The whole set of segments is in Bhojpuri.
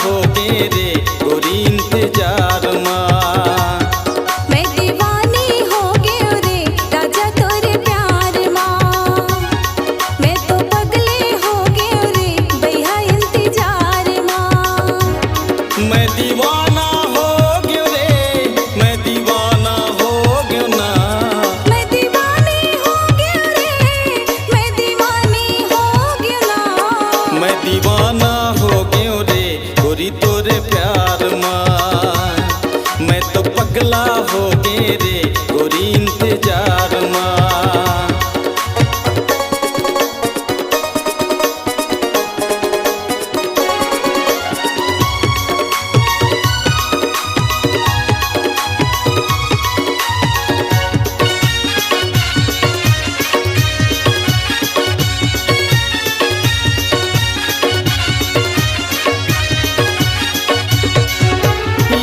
हो गे रे गोरी इंतजार माँ। मैं दीवानी हो गयो रे राजा तोरे प्यार माँ। मैं तो पगले हो गयो रे भैया इंतजार माँ। मैं दीवाना हो गयो रे, मैं दीवाना हो गयो ना। मैं दीवानी हो गयो रे, मैं दीवानी हो गयो ना। मैं दीवाना हो गयो रे गोरी तोरे प्यार माँ। मैं तो पगला हो गे रे गोरी इंतजार माँ।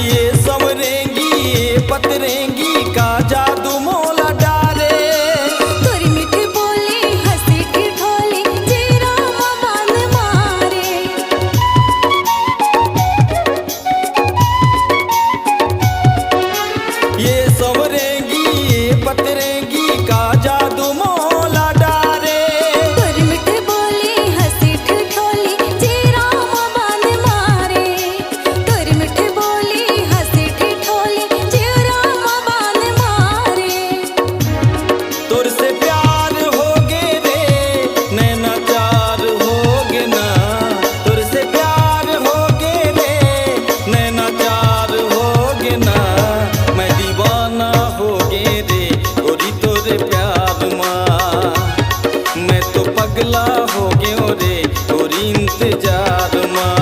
ये संवरेंगी ये पतरेंगी का जादू मोला डारे। तोरी मीठी बोली हंसी की ढोली जीरा बांध मारे। ये संवरेंगी ये पतरेंगी का जादू मोला डारे। तोरी मीठी बोली हंसी की ढोली जीरा बांध मारे। तोरी मीठी बोली हंसी की ढोली जीरा बांध मारे। तोर से प्यार हो गे रे नैना चार हो गे ना। तोर से प्यार हो गे रे नैना चार हो गे ना। मैं दीवाना हो गे रे गोरी तोरे प्यार माँ। मैं तो पगला हो गयो रे गोरी इंतजार माँ।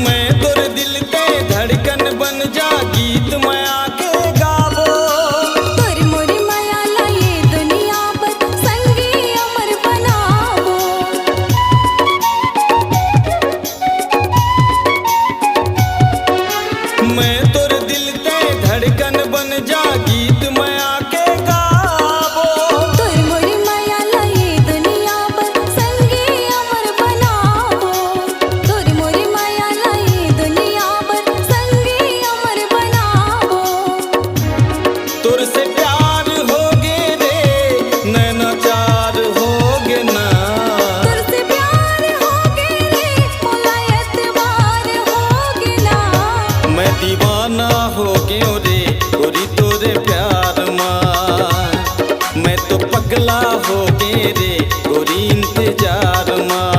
मैं तोर दिल ते धड़कन बन जा गीत मैं आके गावो। तोरी मोरी माया लाए दुनिया पर संगी अमर बनावो। मैं तोर दिल ते धड़कन बन जा गीत मैं आके गावो। तोरी मोरी माया लाए दुनिया पर संगी अमर बनावो। तोरी मोरी माया लाए दुनिया पर संगी अमर बनावो। तोर से प्यार हो गे रे नैना चार हो गे ना। तोर से प्यार हो गे रे मोला एतबार हो गे ना। मैं दीवाना हो गयो रे गोरी तोरे प्यार माँ। मैं तो पगला हो गे रे गोरी इंतजार माँ।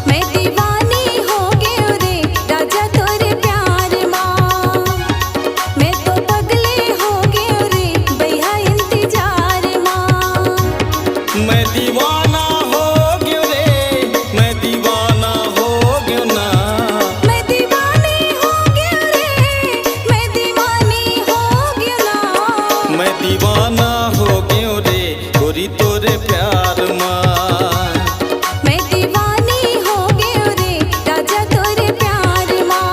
मैं दीवानी हो गयो रे राजा तोरे प्यार माँ। मैं तो पगले हो गयो रे भैया इंतजार माँ। मैं दीवाना हो गयो रे मैं दीवाना हो गयो ना। मैं दीवानी हो गयो रे, मैं दीवानी हो गयो ना। मैं दीवाना हो गयो रे गोरी तोरे प्यार माँ। मैं दीवानी हो गयो रे राजा तोरे प्यार माँ।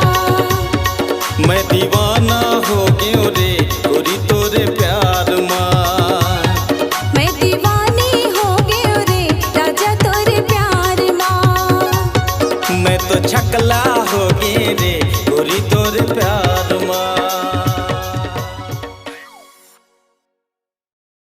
मैं दीवाना हो गयो रे गोरी तोरे प्यार माँ। मैं दीवानी हो गयो रे राजा तोरे प्यार माँ। मैं तो छकला हो गे रे गोरी तो